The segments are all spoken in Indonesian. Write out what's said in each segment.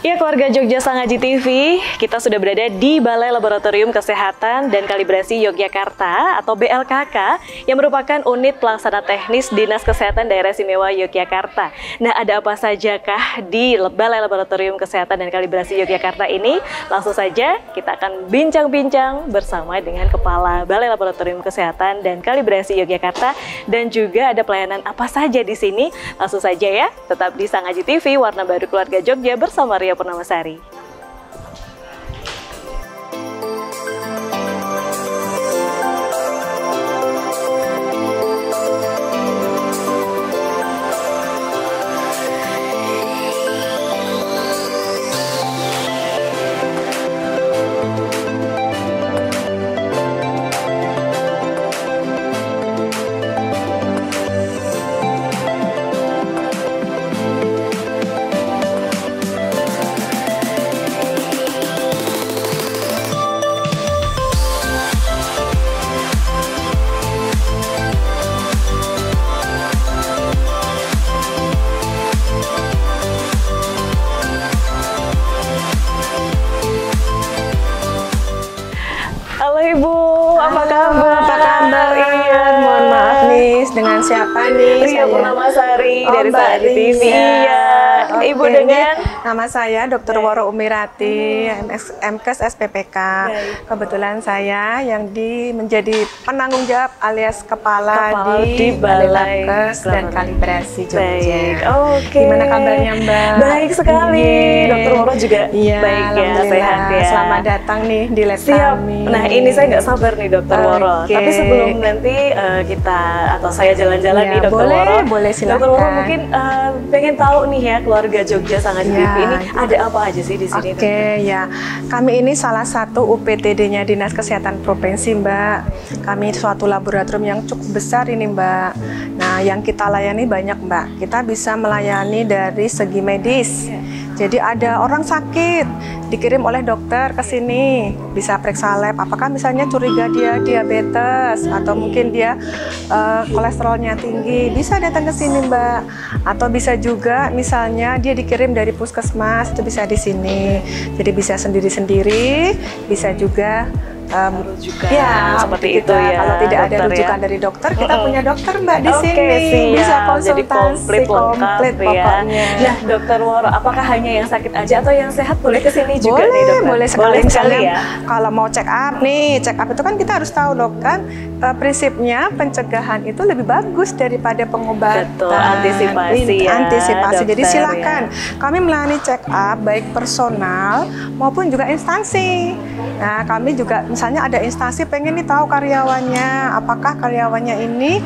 Ya, keluarga Jogja Sangaji TV, kita sudah berada di Balai Laboratorium Kesehatan dan Kalibrasi Yogyakarta atau BLKK yang merupakan unit pelaksana teknis Dinas Kesehatan Daerah Istimewa Yogyakarta. Nah, ada apa sajakah di Balai Laboratorium Kesehatan dan Kalibrasi Yogyakarta ini? Langsung saja kita akan bincang-bincang bersama dengan Kepala Balai Laboratorium Kesehatan dan Kalibrasi Yogyakarta dan juga ada pelayanan apa saja di sini. Langsung saja ya, tetap di Sangaji TV, warna baru keluarga Jogja bersama Ria Purnamasari. Halo Ibu, apa kabar? Apa kabar? Iya. Mohon maaf nih, dengan siapa nih? Ria Purnamasari dari Mbak Sangaji TV. Iya. Oke, Ibu dengan nama saya Dr. Woro Umirati, MKes SPPK. Baik. Kebetulan saya yang menjadi penanggung jawab alias kepala di Balai Labkes dan Kalibrasi Jogja. Baik, oke. Gimana kabarnya Mbak? Baik sekali. Iya. Dr. Woro juga Iya, baik ya, alhamdulillah. sehat ya. Selamat datang nih di lab Siap. kami. Nah, ini saya nggak sabar nih Dr. Woro. Oke. Tapi sebelum nanti kita atau saya jalan-jalan Iya, nih Dr. boleh, Woro. boleh, silakan. Dr. Woro mungkin pengen tahu nih ya, keluarga Jogja Sangaji Iya. TV ini ada apa aja sih di sini? Oke, ya. Kami ini salah satu UPTD-nya Dinas Kesehatan Provinsi, Mbak. Kami suatu laboratorium yang cukup besar ini, Mbak. Nah, yang kita layani banyak, Mbak. Kita bisa melayani dari segi medis. Jadi ada orang sakit, dikirim oleh dokter ke sini, bisa periksa lab, apakah misalnya curiga dia diabetes, atau mungkin dia kolesterolnya tinggi, bisa datang ke sini Mbak. Atau bisa juga misalnya dia dikirim dari puskesmas, itu bisa di sini. Jadi bisa sendiri-sendiri, bisa juga juga ya, seperti kita, itu ya. kalau tidak ada dokter, rujukan ya. dari dokter, kita punya dokter Mbak di Oke, sini. siap. Bisa Jadi konsultasi komplit pokoknya. Nah, Dokter Woro, apakah hanya yang sakit aja atau yang sehat boleh ke sini juga nih, Dokter? Boleh sekali. Boleh sekali Misalnya, ya. kalau mau check up nih, check up itu kan kita harus tahu dok kan, prinsipnya pencegahan itu lebih bagus daripada pengobatan. Betul, antisipasi ya, Antisipasi. Jadi dokter, silakan. Kami melayani check up baik personal maupun juga instansi. Nah, kami juga misalnya ada instansi pengen nih tahu karyawannya, apakah karyawannya ini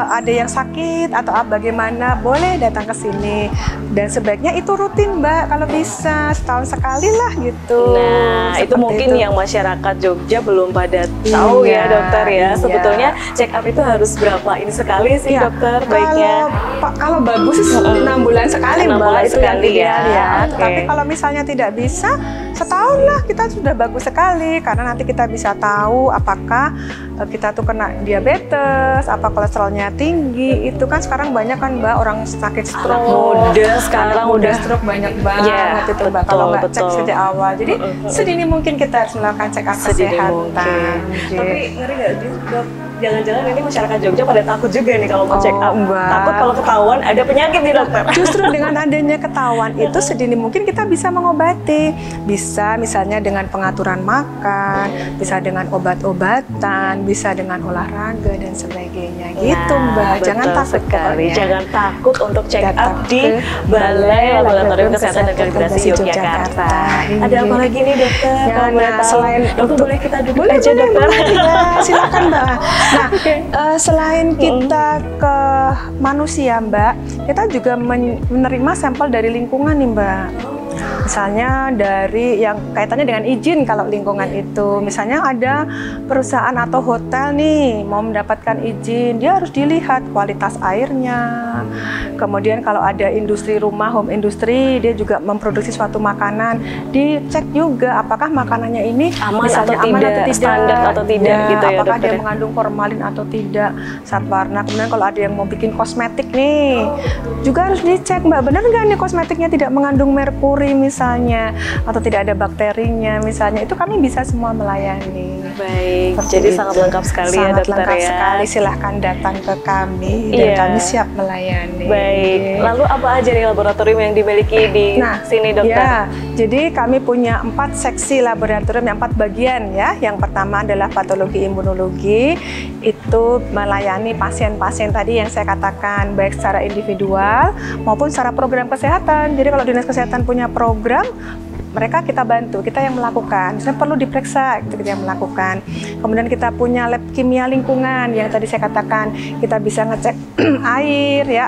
ada yang sakit atau bagaimana, boleh datang ke sini. Dan sebaiknya itu rutin Mbak, kalau bisa setahun sekali lah gitu. Nah, itu Seperti mungkin itu. yang masyarakat Jogja belum pada tahu ya, Iya, Dokter ya. iya. Sebetulnya check up itu harus berapa ini sekali sih, Iya, Dokter? Baiknya. Kalau bagus sih 6 bulan sekali 6 Mbak, bulan itu sekali yang ideal ya. Oke. Tapi kalau misalnya tidak bisa, setahun lah kita sudah bagus sekali, karena nanti kita bisa tahu apakah kita tuh kena diabetes, apa kolesterolnya tinggi. Itu kan sekarang banyak kan Mbak orang sakit stroke. Muda sekarang Anak muda udah stroke banyak banget Ya, itu Mbak. betul, Kalau nggak cek betul. sejak awal. Jadi sedini mungkin kita harus melakukan check up Sedini kesehatan. mungkin. Jadi, Tapi ngeri nggak sih, Dok? Jangan-jangan ini masyarakat Jogja pada takut juga nih kalau mau check up. Mbak. Takut kalau ketahuan ada penyakit nih, Dokter. Justru dengan adanya ketahuan itu sedini mungkin kita bisa mengobati. Bisa misalnya dengan pengaturan makan, bisa dengan obat-obatan, bisa dengan olahraga dan sebagainya. Gitu Mbak, jangan betul takut sekali. pokoknya. Jangan takut untuk check up Datang di ke Balai Laboratorium Kesehatan dan Kesehatan Kalibrasi Kalibrasi Yogyakarta. Yogyakarta. Ada apa lagi nih, Dokter? Ya, Kalau boleh nah, tahu. selain Dokter untuk- boleh kita duduk Boleh, aja, boleh, Dokter. boleh, Mbak. Silakan Mbak. Nah, Oke. selain kita ke manusia Mbak, kita juga menerima sampel dari lingkungan nih Mbak. Misalnya dari yang kaitannya dengan izin kalau lingkungan itu. Misalnya ada perusahaan atau hotel nih mau mendapatkan izin, dia harus dilihat kualitas airnya. Kemudian kalau ada industri rumah, home industry, dia juga memproduksi suatu makanan, dicek juga apakah makanannya ini Aman misalnya atau tidak, standar atau tidak gitu ya, apakah dokter dia ya? mengandung formalin atau tidak, zat warna. Kemudian kalau ada yang mau bikin kosmetik nih, juga harus dicek Mbak, benar nggak nih kosmetiknya tidak mengandung merkuri misalnya. misalnya, atau tidak ada bakterinya misalnya, itu kami bisa semua melayani. Baik, Seperti jadi itu. sangat lengkap sekali ya Sangat dokter lengkap ya. sekali, silahkan datang ke kami dan Iya. kami siap melayani. Baik, lalu apa aja nih laboratorium yang dimiliki di sini dokter? Ya, jadi kami punya 4 seksi laboratorium, 4 bagian ya. Yang pertama adalah patologi imunologi, itu melayani pasien-pasien tadi yang saya katakan, baik secara individual maupun secara program kesehatan. Jadi kalau dinas kesehatan punya program, mereka kita bantu, kita yang melakukan. Misalnya perlu diperiksa, kita yang melakukan. Kemudian kita punya lab kimia lingkungan yang tadi saya katakan, kita bisa ngecek air ya,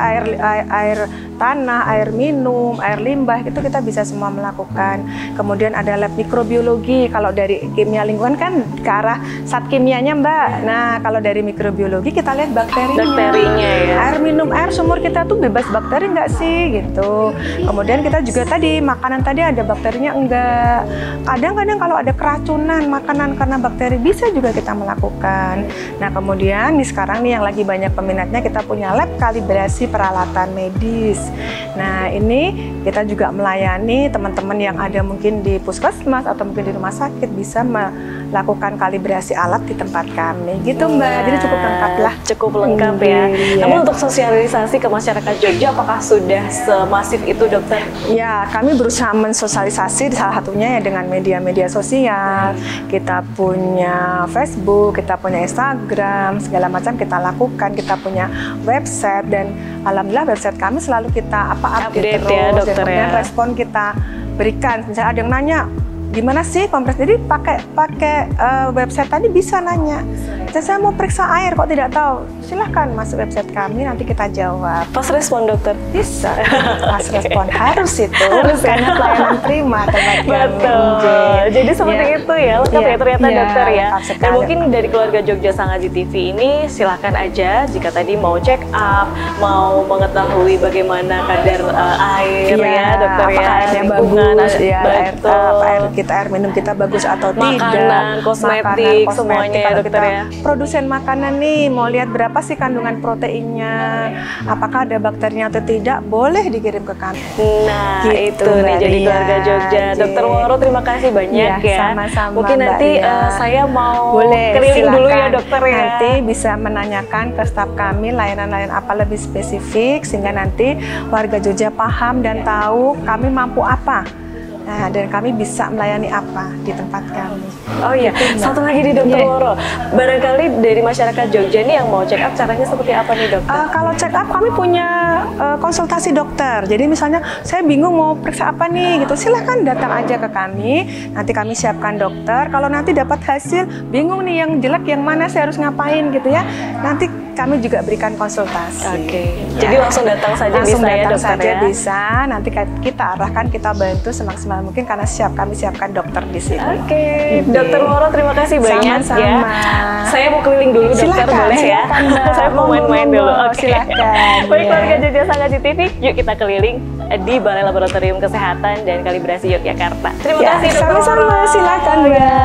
air tanah, air minum, air limbah, itu kita bisa semua melakukan. Kemudian ada lab mikrobiologi, kalau dari kimia lingkungan kan ke arah zat kimianya Mbak. Nah, kalau dari mikrobiologi kita lihat bakterinya. Bakterinya ya. Air minum, air sumur kita tuh bebas bakteri nggak sih gitu. Kemudian kita juga tadi, makanan tadi ada bakterinya enggak. Kadang-kadang kalau ada keracunan makanan karena bakteri bisa juga kita melakukan. Nah, kemudian nih sekarang nih yang lagi banyak peminatnya, kita punya lab kalibrasi peralatan medis. Nah, ini kita juga melayani teman-teman yang ada mungkin di puskesmas atau mungkin di rumah sakit bisa melakukan kalibrasi alat di tempat kami. Gitu Mbak, jadi cukup lengkap lah. Cukup lengkap ya. Iya. Namun untuk sosialisasi ke masyarakat Jogja, apakah sudah semasif itu dokter? Ya, kami berusaha mensosialisasi salah satunya ya dengan media-media sosial. Kita punya Facebook, kita punya Instagram, segala macam kita lakukan. Kita punya website dan alhamdulillah website kami selalu kita update terus. Ya dokter dan kemudian ya. respon kita berikan. Misalnya ada yang nanya, gimana sih kompres? Jadi pakai website tadi bisa nanya. Saya mau periksa air kok tidak tahu. Silahkan masuk website kami, nanti kita jawab. Pas respon dokter? Bisa. Pas respon harus itu. Karena pelayanan prima tempat kami. Betul. Jadi seperti itu ya, lengkap ya ternyata dokter ya. Dan sekali. mungkin dari keluarga Jogja Sangaji TV ini silahkan aja jika tadi mau check up, mau mengetahui bagaimana kadar air ya dokter ya. Airnya bagus, ya, air minum kita bagus atau tidak. Makanan, kosmetik, semuanya ya kalau dokter kita ya. Produsen makanan nih, mau lihat berapa sih kandungan proteinnya, apakah ada bakterinya atau tidak, boleh dikirim ke kami. Nah, Gitu, itu nih Mbak jadi Ria. keluarga Jogja. Dokter Woro, terima kasih banyak ya. Sama-sama, Mungkin Mbak nanti Ria. saya mau Boleh, keliling dulu ya silakan. dokter ya. Nanti bisa menanyakan ke staf kami layanan-layanan apa lebih spesifik sehingga nanti warga Jogja paham dan tahu kami mampu apa. Nah, dan kami bisa melayani apa di tempat kami. Oh iya, satu lagi di dokter Woro. Barangkali dari masyarakat Jogja nih yang mau check up, caranya seperti apa nih dokter? Kalau check up kami punya konsultasi dokter. Jadi misalnya saya bingung mau periksa apa nih gitu, silahkan datang aja ke kami. Nanti kami siapkan dokter. Kalau nanti dapat hasil bingung nih yang jelek yang mana saya harus ngapain gitu ya. Nanti kami juga berikan konsultasi. Oke. Jadi langsung datang saja Langsung bisa ya datang dokter saja ya? bisa. Nanti kita arahkan, kita bantu semaksimal mungkin karena kami siapkan dokter di sini. Oke, Dokter Woro terima kasih banyak Sama-sama. ya. Saya mau keliling dulu dokter, Silakan, boleh ya? silakan, Mbak. Saya mau main-main Monggo, dulu. monggo, Oke. silakan, Baik ya. keluarga Jogja Sangaji TV, yuk kita keliling di Balai Laboratorium Kesehatan dan Kalibrasi Yogyakarta. Terima kasih Dokter Sama-sama, Woro. silakan Ya. Mbak.